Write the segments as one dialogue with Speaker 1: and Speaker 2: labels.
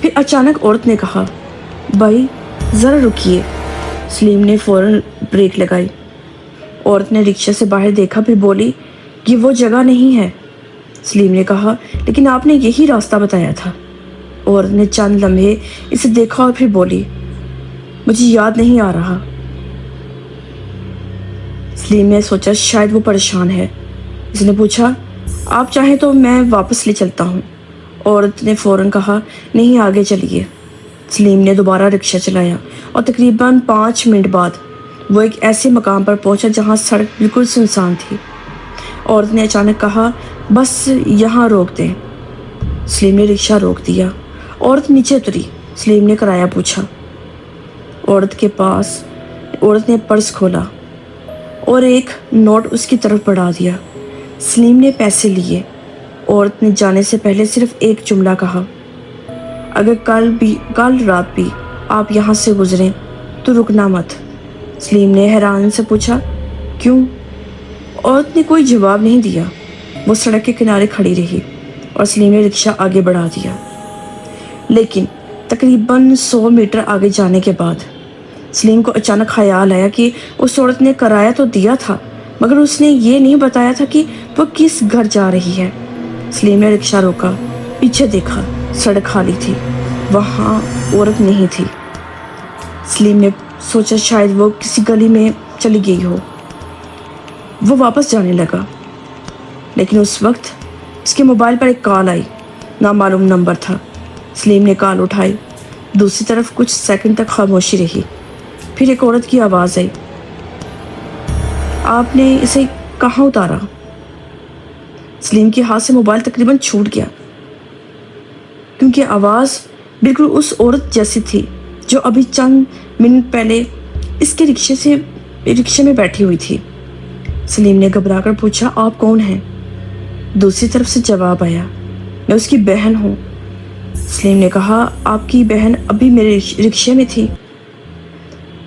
Speaker 1: پھر اچانک عورت نے کہا بھائی ذرا رکیے۔ سلیم نے فوراً بریک لگائی۔ عورت نے رکشے سے باہر دیکھا، پھر بولی یہ وہ جگہ نہیں ہے۔ سلیم نے کہا لیکن آپ نے یہی راستہ بتایا تھا۔ عورت نے چند لمحے اسے دیکھا اور پھر بولی مجھے یاد نہیں آ رہا۔ سلیم نے سوچا شاید وہ پریشان ہے۔ اس نے پوچھا آپ چاہیں تو میں واپس لے چلتا ہوں۔ عورت نے فوراً کہا نہیں آگے چلیے۔ سلیم نے دوبارہ رکشہ چلایا اور تقریباً 5 منٹ بعد وہ ایک ایسے مقام پر پہنچا جہاں سڑک بالکل سنسان تھی۔ عورت نے اچانک کہا بس یہاں روک دیں۔ سلیم نے رکشہ روک دیا۔ عورت نیچے اتری۔ سلیم نے کرایہ پوچھا۔ عورت نے پرس کھولا اور ایک نوٹ اس کی طرف بڑھا دیا۔ سلیم نے پیسے لیے۔ عورت نے جانے سے پہلے صرف ایک جملہ کہا اگر کل رات بھی آپ یہاں سے گزریں تو رکنا مت۔ سلیم نے حیران سے پوچھا کیوں؟ عورت نے کوئی جواب نہیں دیا۔ وہ سڑک کے کنارے کھڑی رہی اور سلیم نے رکشہ آگے بڑھا دیا۔ لیکن تقریباً 100 میٹر آگے جانے کے بعد سلیم کو اچانک خیال آیا کہ اس عورت نے کرایہ تو دیا تھا مگر اس نے یہ نہیں بتایا تھا کہ وہ کس گھر جا رہی ہے۔ سلیم نے رکشہ روکا، پیچھے دیکھا، سڑک خالی تھی، وہاں عورت نہیں تھی۔ سلیم نے سوچا شاید وہ کسی گلی میں چلی گئی ہو۔ وہ واپس جانے لگا لیکن اس وقت اس کے موبائل پر ایک کال آئی۔ نامعلوم نمبر تھا۔ سلیم نے کال اٹھائی۔ دوسری طرف کچھ سیکنڈ تک خاموشی رہی، پھر ایک عورت کی آواز آئی آپ نے اسے کہاں اتارا؟ سلیم کے ہاتھ سے موبائل تقریباً چھوٹ گیا کیونکہ آواز بالکل اس عورت جیسی تھی جو ابھی چند منٹ پہلے اس کے رکشے میں بیٹھی ہوئی تھی۔ سلیم نے گھبرا کر پوچھا آپ کون ہیں؟ دوسری طرف سے جواب آیا میں اس کی بہن ہوں۔ سلیم نے کہا آپ کی بہن ابھی میرے رکشے میں تھی۔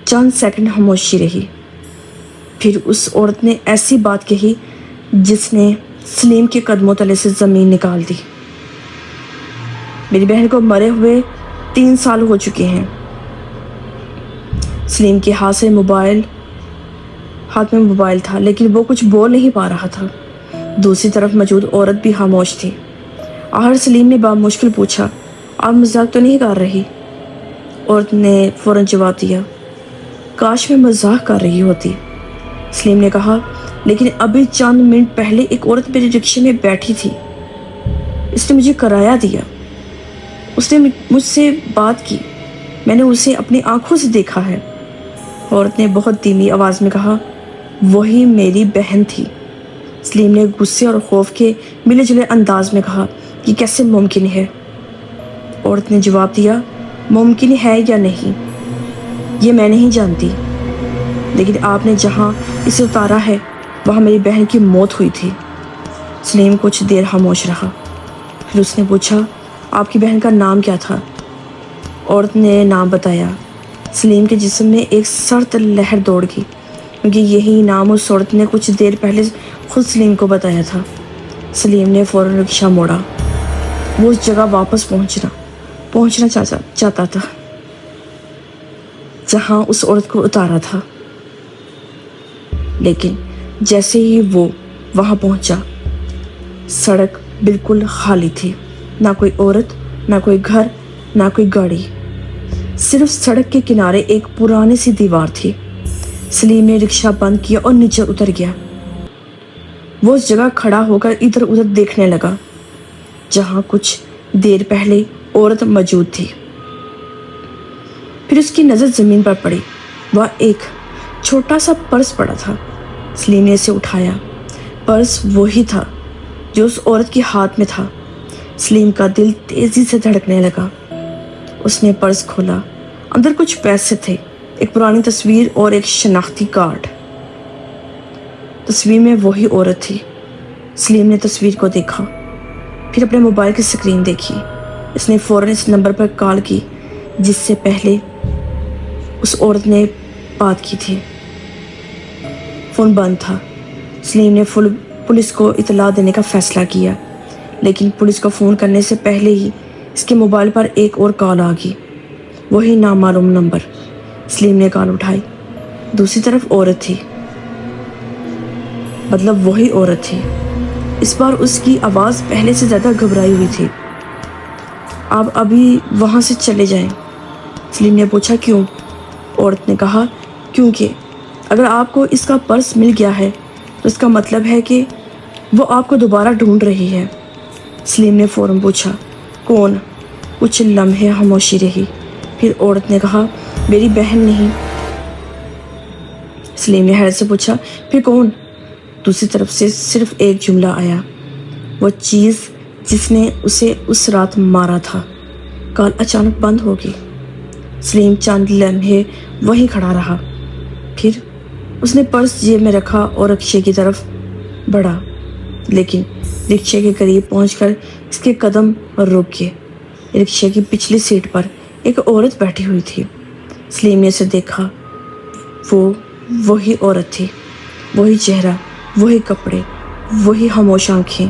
Speaker 1: چند سیکنڈ خاموشی رہی، پھر اس عورت نے ایسی بات کہی جس نے سلیم کے قدموں تلے سے زمین نکال دی۔ میری بہن کو مرے ہوئے 3 سال ہو چکے ہیں۔ سلیم کے ہاتھ میں موبائل تھا لیکن وہ کچھ بول نہیں پا رہا تھا۔ دوسری طرف موجود عورت بھی خاموش تھی۔ آخر سلیم نے بامشکل پوچھا آپ مذاق تو نہیں کر رہی؟ عورت نے فوراً جواب دیا کاش میں مذاق کر رہی ہوتی۔ سلیم نے کہا لیکن ابھی چند منٹ پہلے ایک عورت میرے رکشے میں بیٹھی تھی، اس نے مجھے کرایہ دیا، اس نے مجھ سے بات کی، میں نے اسے اپنی آنکھوں سے دیکھا ہے۔ عورت نے بہت دھیمی آواز میں کہا وہی میری بہن تھی۔ سلیم نے غصے اور خوف کے ملے جلے انداز میں کہا یہ کیسے ممکن ہے؟ عورت نے جواب دیا ممکن ہے یا نہیں یہ میں نہیں جانتی، لیکن آپ نے جہاں اسے اتارا ہے وہاں میری بہن کی موت ہوئی تھی۔ سلیم کچھ دیر خاموش رہا، پھر اس نے پوچھا آپ کی بہن کا نام کیا تھا؟ عورت نے نام بتایا۔ سلیم کے جسم میں ایک سرد لہر دوڑ گئی کیونکہ یہی نام اس عورت نے کچھ دیر پہلے خود سلیم کو بتایا تھا۔ سلیم نے فوراً رکشہ موڑا۔ وہ اس جگہ واپس پہنچنا چاہتا تھا جہاں اس عورت کو اتارا تھا، لیکن جیسے ہی وہ وہاں پہنچا سڑک بالکل خالی تھی، نہ کوئی عورت، نہ کوئی گھر، نہ کوئی گاڑی، صرف سڑک کے کنارے ایک پرانی سی دیوار تھی۔ سلیم نے رکشہ بند کیا اور نیچے اتر گیا۔ وہ اس جگہ کھڑا ہو کر ادھر ادھر دیکھنے لگا جہاں کچھ دیر پہلے عورت موجود تھی۔ پھر اس کی نظر زمین پر پڑی، وہاں ایک چھوٹا سا پرس پڑا تھا۔ سلیم نے اسے اٹھایا۔ پرس وہی تھا جو اس عورت کے ہاتھ میں تھا۔ سلیم کا دل تیزی سے دھڑکنے لگا۔ اس نے پرس کھولا، اندر کچھ پیسے تھے، ایک پرانی تصویر اور ایک شناختی کارڈ۔ تصویر میں وہی عورت تھی۔ سلیم نے تصویر کو دیکھا، پھر اپنے موبائل کی اسکرین دیکھی۔ اس نے فوراً اس نمبر پر کال کی جس سے پہلے اس عورت نے بات کی تھی۔ فون بند تھا۔ سلیم نے پولیس کو اطلاع دینے کا فیصلہ کیا، لیکن پولیس کو فون کرنے سے پہلے ہی اس کے موبائل پر ایک اور کال آ گئی، وہی نامعلوم نمبر۔ سلیم نے کال اٹھائی، دوسری طرف عورت تھی، مطلب وہی عورت تھی۔ اس بار اس کی آواز پہلے سے زیادہ گھبرائی ہوئی تھی۔ آپ ابھی وہاں سے چلے جائیں۔ سلیم نے پوچھا کیوں؟ عورت نے کہا کیونکہ اگر آپ کو اس کا پرس مل گیا ہے تو اس کا مطلب ہے کہ وہ آپ کو دوبارہ ڈھونڈ رہی ہے۔ سلیم نے فوراً پوچھا کون؟ کچھ لمحے خاموشی رہی، پھر عورت نے کہا میری بہن نہیں۔ سلیم نے حیرت سے پوچھا پھر کون؟ دوسری طرف سے صرف ایک جملہ آیا، وہ چیز جس نے اسے اس رات مارا تھا۔ کال اچانک بند ہو گئی۔ سلیم چند لمحے وہیں کھڑا رہا، پھر اس نے پرس جیب میں رکھا اور رکشے کی طرف بڑھا، لیکن رکشے کے قریب پہنچ کر اس کے قدم رک گئے۔ رکشے کی پچھلی سیٹ پر ایک عورت بیٹھی ہوئی تھی۔ سلیم نے اسے دیکھا، وہ وہی عورت تھی، وہی چہرہ، وہی کپڑے، وہی خاموش آنکھیں۔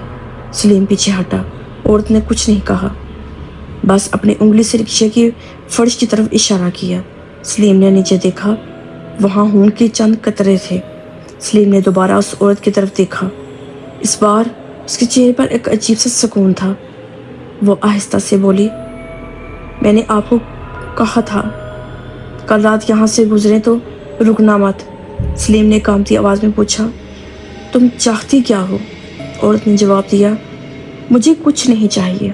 Speaker 1: سلیم پیچھے ہٹا۔ عورت نے کچھ نہیں کہا، بس اپنی انگلی سے رکشے کی فرش کی طرف اشارہ کیا۔ سلیم نے نیچے دیکھا، وہاں خون کے چند قطرے تھے۔ سلیم نے دوبارہ اس عورت کی طرف دیکھا، اس بار اس کے چہرے پر ایک عجیب سا سکون تھا۔ وہ آہستہ سے بولی میں نے آپ کو کہا تھا کل رات یہاں سے گزرے تو رکنا مت۔ سلیم نے کانپتی آواز میں پوچھا تم چاہتی کیا ہو؟ عورت نے جواب دیا مجھے کچھ نہیں چاہیے۔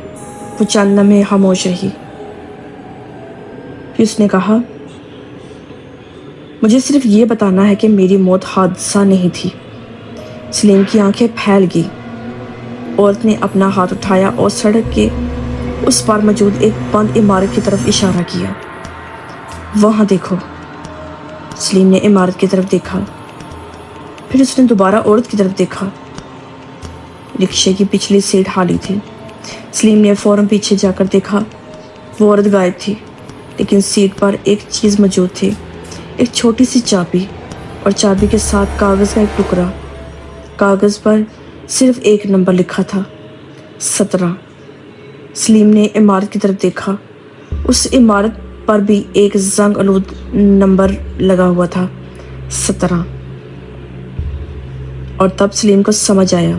Speaker 1: وہ چند لمحے خاموش رہی، پھر اس نے کہا مجھے صرف یہ بتانا ہے کہ میری موت حادثہ نہیں تھی۔ سلیم کی آنکھیں پھیل گئی۔ عورت نے اپنا ہاتھ اٹھایا اور سڑک کے اس پار موجود ایک بند عمارت کی طرف اشارہ کیا۔ وہاں دیکھو۔ سلیم نے عمارت کی طرف دیکھا، پھر اس نے دوبارہ عورت کی طرف دیکھا۔ رکشے کی پچھلی سیٹ خالی تھی۔ سلیم نے فوراً پیچھے جا کر دیکھا، وہ عورت غائب تھی، لیکن سیٹ پر ایک چیز موجود تھی، ایک چھوٹی سی چابی، اور چابی کے ساتھ کاغذ کا ایک ٹکڑا۔ کاغذ پر صرف ایک نمبر لکھا تھا، 17۔ سلیم نے عمارت کی طرف دیکھا، اس عمارت پر بھی ایک زنگ آلود نمبر لگا ہوا تھا، 17۔ اور تب سلیم کو سمجھ آیا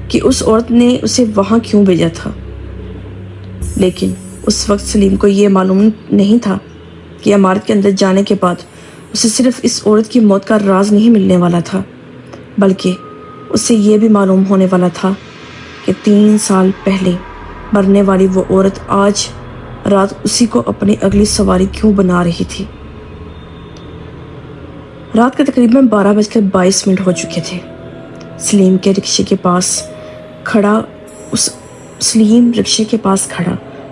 Speaker 1: کہ اس عورت نے اسے وہاں کیوں بھیجا تھا، لیکن اس وقت سلیم کو یہ معلوم نہیں تھا کہ عمارت کے اندر جانے کے بعد اسے صرف اس عورت کی موت کا راز نہیں ملنے والا تھا، بلکہ اسے یہ بھی معلوم ہونے والا تھا کہ 3 سال پہلے مرنے والی وہ عورت آج رات اسی کو اپنی اگلی سواری کیوں بنا رہی تھی۔ رات کے تقریباً 12:22 ہو چکے تھے۔ سلیم رکشے کے پاس کھڑا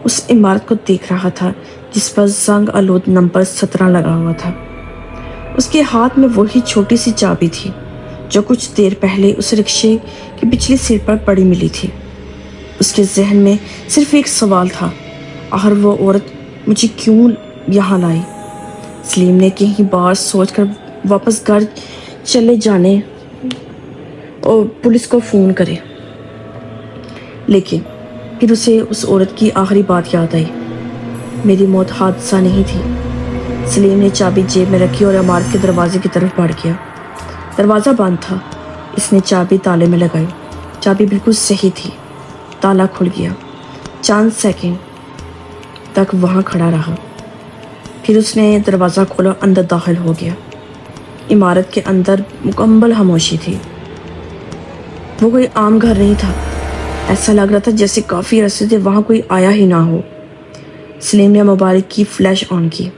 Speaker 1: اس عمارت کو دیکھ رہا تھا جس پر زنگ آلود نمبر 17 لگا ہوا تھا۔ اس کے ہاتھ میں وہی چھوٹی سی چابی تھی جو کچھ دیر پہلے اس رکشے کی پچھلی سیٹ پر پڑی ملی تھی۔ اس کے ذہن میں صرف ایک سوال تھا، آخر وہ عورت مجھے کیوں یہاں لائی؟ سلیم نے کئی بار سوچ کر واپس گھر چلے جانے اور پولیس کو فون کرے، لیکن پھر اسے اس عورت کی آخری بات یاد آئی، میری موت حادثہ نہیں تھی۔ سلیم نے چابی جیب میں رکھی اور عمارت کے دروازے کی طرف بڑھ گیا۔ دروازہ بند تھا۔ اس نے چابی تالے میں لگائی، چابی بالکل صحیح تھی، تالا کھل گیا۔ چند سیکنڈ تک وہاں کھڑا رہا، پھر اس نے دروازہ کھولا، اندر داخل ہو گیا۔ عمارت کے اندر مکمل خاموشی تھی۔ وہ کوئی عام گھر نہیں تھا، ایسا لگ رہا تھا جیسے کافی عرصے سے وہاں کوئی آیا ہی نہ ہو۔ سلیم نے موبائل کی فلیش آن کی۔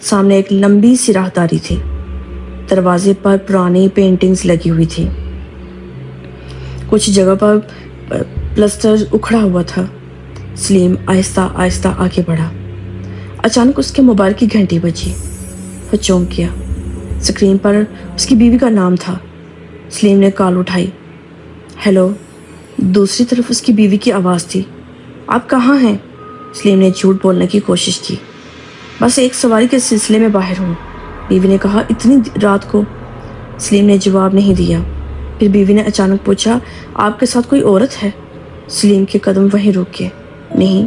Speaker 1: سامنے ایک لمبی سی راہداری تھی، دروازے پر پرانی پینٹنگز لگی ہوئی تھی، کچھ جگہ پر پلسٹر اکھڑا ہوا تھا۔ سلیم آہستہ آہستہ آگے بڑھا۔ اچانک اس کے موبائل کی گھنٹی بجی۔ وہ چونک گیا، اسکرین پر اس کی بیوی کا نام تھا۔ سلیم نے کال اٹھائی۔ ہیلو۔ دوسری طرف اس کی بیوی کی آواز تھی۔ آپ کہاں ہیں؟ سلیم نے جھوٹ بولنے کی کوشش کی۔ بس ایک سواری کے سلسلے میں باہر ہوں، بیوی نے کہا۔ اتنی رات کو؟ سلیم نے جواب نہیں دیا۔ پھر بیوی نے اچانک پوچھا، آپ کے ساتھ کوئی عورت ہے؟ سلیم کے قدم وہیں رک گئے۔ نہیں،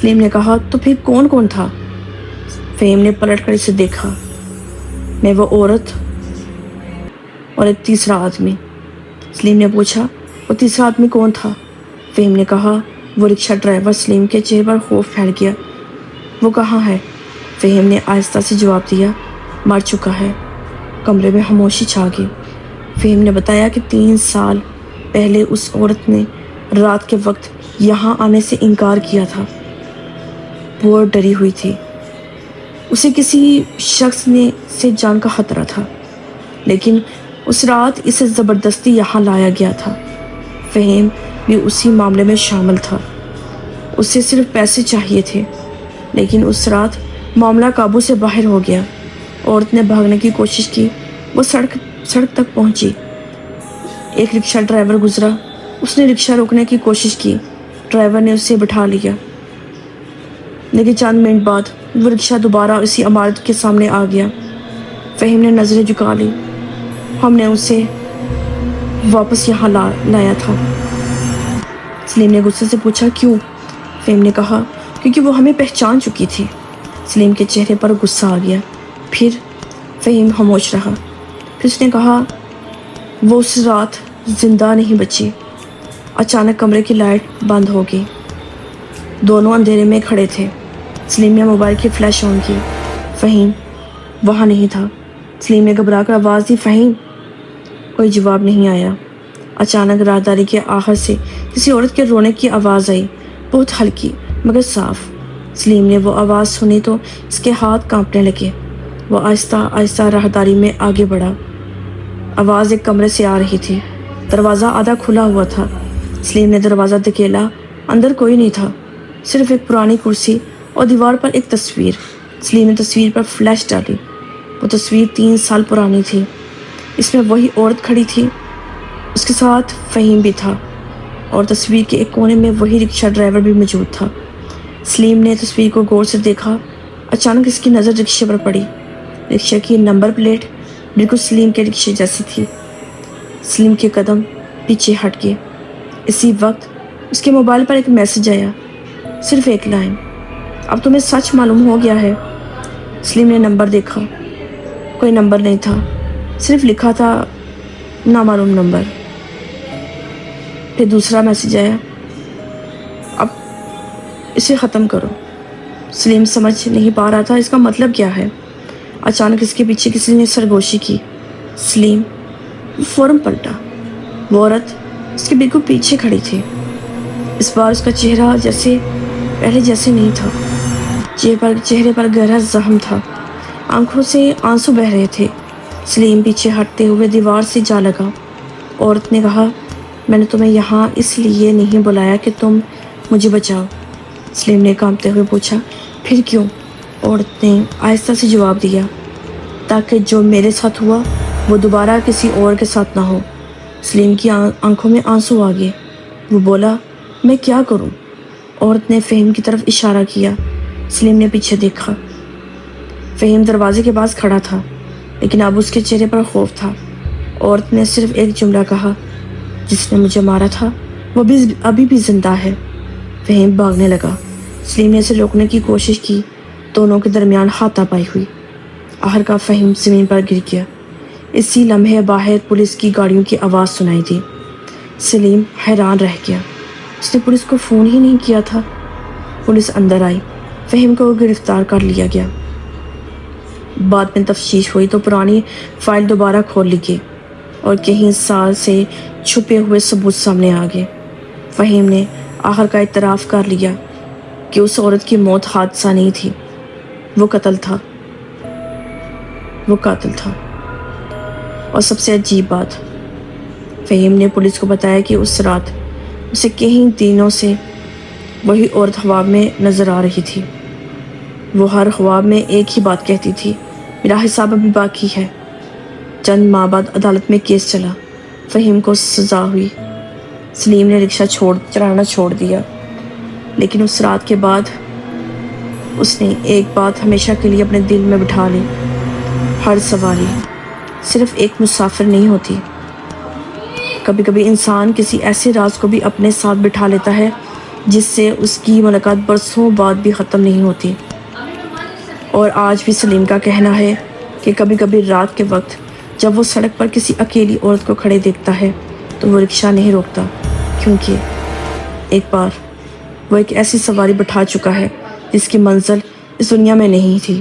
Speaker 1: سلیم نے کہا تو پھر کون کون تھا؟ فہیم نے پلٹ کر اسے دیکھا۔ میں وہ عورت اور ایک تیسرا آدمی۔ سلیم نے پوچھا وہ تیسرا آدمی کون تھا؟ فہیم نے کہا وہ رکشہ ڈرائیور۔ سلیم کے چہرے پر خوف پھیل گیا۔ وہ کہاں ہے؟ فہیم نے آہستہ سے جواب دیا، مر چکا ہے۔ کمرے میں خاموشی چھا گئی۔ فہیم نے بتایا کہ 3 سال پہلے اس عورت نے رات کے وقت یہاں آنے سے انکار کیا تھا۔ وہ ڈری ہوئی تھی، اسے کسی شخص سے جان کا خطرہ تھا، لیکن اس رات اسے زبردستی یہاں لایا گیا تھا۔ فہیم بھی اسی معاملے میں شامل تھا۔ اسے صرف پیسے چاہیے تھے، لیکن اس رات معاملہ قابو سے باہر ہو گیا۔ عورت نے بھاگنے کی کوشش کی، وہ سڑک تک پہنچی۔ ایک رکشہ ڈرائیور گزرا، اس نے رکشہ روکنے کی کوشش کی، ڈرائیور نے اسے بٹھا لیا، لیکن چند منٹ بعد وہ رکشہ دوبارہ اسی عمارت کے سامنے آ گیا۔ فہیم نے نظریں جھکا لی۔ ہم نے اسے واپس یہاں لایا تھا۔ سلیم نے غصے سے پوچھا کیوں؟ فہیم نے کہا کیونکہ وہ ہمیں پہچان چکی تھی۔ سلیم کے چہرے پر غصہ آ گیا۔ پھر؟ فہیم خاموش رہا۔ پھر اس نے کہا وہ اس رات زندہ نہیں بچی۔ اچانک کمرے کی لائٹ بند ہو گئی۔ دونوں اندھیرے میں کھڑے تھے۔ سلیم نے موبائل کی فلیش آن کی۔ فہیم وہاں نہیں تھا۔ سلیم نے گھبرا کر آواز دی، فہیم؟ کوئی جواب نہیں آیا۔ اچانک راہداری کے آخر سے کسی عورت کے رونے کی آواز آئی، بہت ہلکی مگر صاف۔ سلیم نے وہ آواز سنی تو اس کے ہاتھ کانپنے لگے۔ وہ آہستہ آہستہ راہداری میں آگے بڑھا۔ آواز ایک کمرے سے آ رہی تھی۔ دروازہ آدھا کھلا ہوا تھا۔ سلیم نے دروازہ دھکیلا۔ اندر کوئی نہیں تھا، صرف ایک پرانی کرسی اور دیوار پر ایک تصویر۔ سلیم نے تصویر پر فلیش ڈالی۔ وہ تصویر 3 سال پرانی تھی۔ اس میں وہی عورت کھڑی تھی، اس کے ساتھ فہیم بھی تھا، اور تصویر کے ایک کونے میں وہی رکشہ ڈرائیور بھی موجود تھا۔ سلیم نے تصویر کو غور سے دیکھا۔ اچانک اس کی نظر رکشے پر پڑی۔ رکشے کی نمبر پلیٹ بالکل سلیم کے رکشے جیسی تھی۔ سلیم کے قدم پیچھے ہٹ گئے۔ اسی وقت اس کے موبائل پر ایک میسج آیا، صرف ایک لائن، اب تمہیں سچ معلوم ہو گیا ہے۔ سلیم نے نمبر دیکھا، کوئی نمبر نہیں تھا، صرف لکھا تھا نامعلوم نمبر۔ پھر دوسرا میسج آیا، اب اسے ختم کرو۔ سلیم سمجھ نہیں پا رہا تھا اس کا مطلب کیا ہے۔ اچانک اس کے پیچھے کسی نے سرگوشی کی۔ سلیم فوراً پلٹا۔ وہ عورت اس کے بالکل پیچھے کھڑی تھی۔ اس بار اس کا چہرہ جیسے پہلے جیسے نہیں تھا۔ چہرے پر گہرا زخم تھا، آنکھوں سے آنسو بہہ رہے تھے۔ سلیم پیچھے ہٹتے ہوئے دیوار سے جا لگا۔ عورت نے کہا، میں نے تمہیں یہاں اس لیے نہیں بلایا کہ تم مجھے بچاؤ۔ سلیم نے کانپتے ہوئے پوچھا، پھر کیوں؟ عورت نے آہستہ سے جواب دیا، تاکہ جو میرے ساتھ ہوا وہ دوبارہ کسی اور کے ساتھ نہ ہو۔ سلیم کی آنکھوں میں آنسو آ گئے۔ وہ بولا، میں کیا کروں؟ عورت نے فہیم کی طرف اشارہ کیا۔ سلیم نے پیچھے دیکھا۔ فہیم دروازے کے پاس کھڑا تھا، لیکن اب اس کے چہرے پر خوف تھا۔ عورت نے صرف ایک جملہ کہا، جس نے مجھے مارا تھا وہ ابھی بھی زندہ ہے۔ فہیم بھاگنے لگا۔ سلیم نے اسے روکنے کی کوشش کی، دونوں کے درمیان ہاتھا پائی ہوئی۔ آخرکار فہیم زمین پر گر گیا۔ اسی لمحے باہر پولیس کی گاڑیوں کی آواز سنائی دی۔ سلیم حیران رہ گیا، اس نے پولیس کو فون ہی نہیں کیا تھا۔ پولیس اندر آئی، فہیم کو گرفتار کر لیا گیا۔ بعد میں تفتیش ہوئی تو پرانی فائل دوبارہ کھول لی گئی اور کئی سال سے چھپے ہوئے ثبوت سامنے آ گئے۔ فہیم نے آخر کا اعتراف کر لیا کہ اس عورت کی موت حادثہ نہیں تھی، وہ قتل تھا۔ اور سب سے عجیب بات، فہیم نے پولیس کو بتایا کہ اس رات اسے کئی دنوں سے وہی عورت خواب میں نظر آ رہی تھی۔ وہ ہر خواب میں ایک ہی بات کہتی تھی، میرا حساب ابھی باقی ہے۔ چند ماہ بعد عدالت میں کیس چلا، فہیم کو سزا ہوئی۔ سلیم نے رکشہ چلانا چھوڑ دیا، لیکن اس رات کے بعد اس نے ایک بات ہمیشہ کے لیے اپنے دل میں بٹھا لی، ہر سواری صرف ایک مسافر نہیں ہوتی۔ کبھی کبھی انسان کسی ایسے راز کو بھی اپنے ساتھ بٹھا لیتا ہے جس سے اس کی ملاقات برسوں بعد بھی ختم نہیں ہوتی۔ اور آج بھی سلیم کا کہنا ہے کہ کبھی کبھی رات کے وقت جب وہ سڑک پر کسی اکیلی عورت کو کھڑے دیکھتا ہے تو وہ رکشہ نہیں روکتا، کیونکہ ایک بار وہ ایک ایسی سواری بٹھا چکا ہے جس کی منزل اس دنیا میں نہیں تھی۔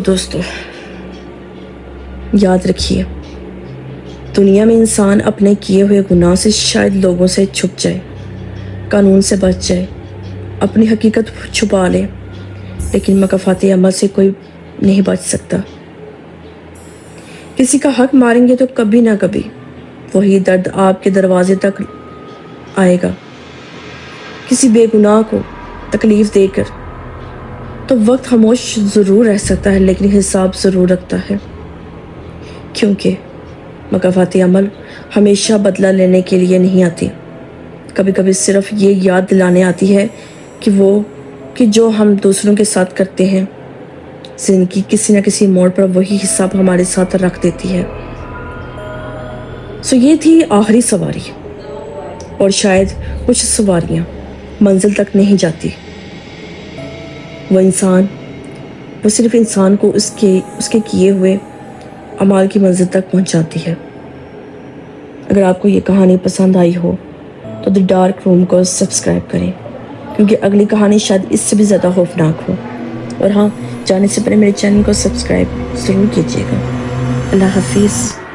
Speaker 1: دوستو، یاد رکھیے، دنیا میں انسان اپنے کیے ہوئے گناہ سے شاید لوگوں سے چھپ جائے، قانون سے بچ جائے، اپنی حقیقت چھپا لے، لیکن مکافات عمل سے کوئی نہیں بچ سکتا۔ کسی کا حق ماریں گے تو کبھی نہ کبھی وہی درد آپ کے دروازے تک آئے گا۔ کسی بے گناہ کو تکلیف دے کر تو وقت خاموش ضرور رہ سکتا ہے، لیکن حساب ضرور رکھتا ہے، کیونکہ مکافات عمل ہمیشہ بدلہ لینے کے لیے نہیں آتی، کبھی کبھی صرف یہ یاد دلانے آتی ہے کہ جو ہم دوسروں کے ساتھ کرتے ہیں، زندگی کسی نہ کسی موڑ پر وہی حساب ہمارے ساتھ رکھ دیتی ہے۔ یہ تھی آخری سواری، اور شاید کچھ سواریاں منزل تک نہیں جاتی، وہ صرف انسان کو اس کے کیے ہوئے اعمال کی منزل تک پہنچاتی ہے۔ اگر آپ کو یہ کہانی پسند آئی ہو تو دی ڈارک روم کو سبسکرائب کریں، کیونکہ اگلی کہانی شاید اس سے بھی زیادہ خوفناک ہو۔ اور ہاں، جانے سے پہلے میرے چینل کو سبسکرائب ضرور کیجیے گا۔ اللہ حافظ۔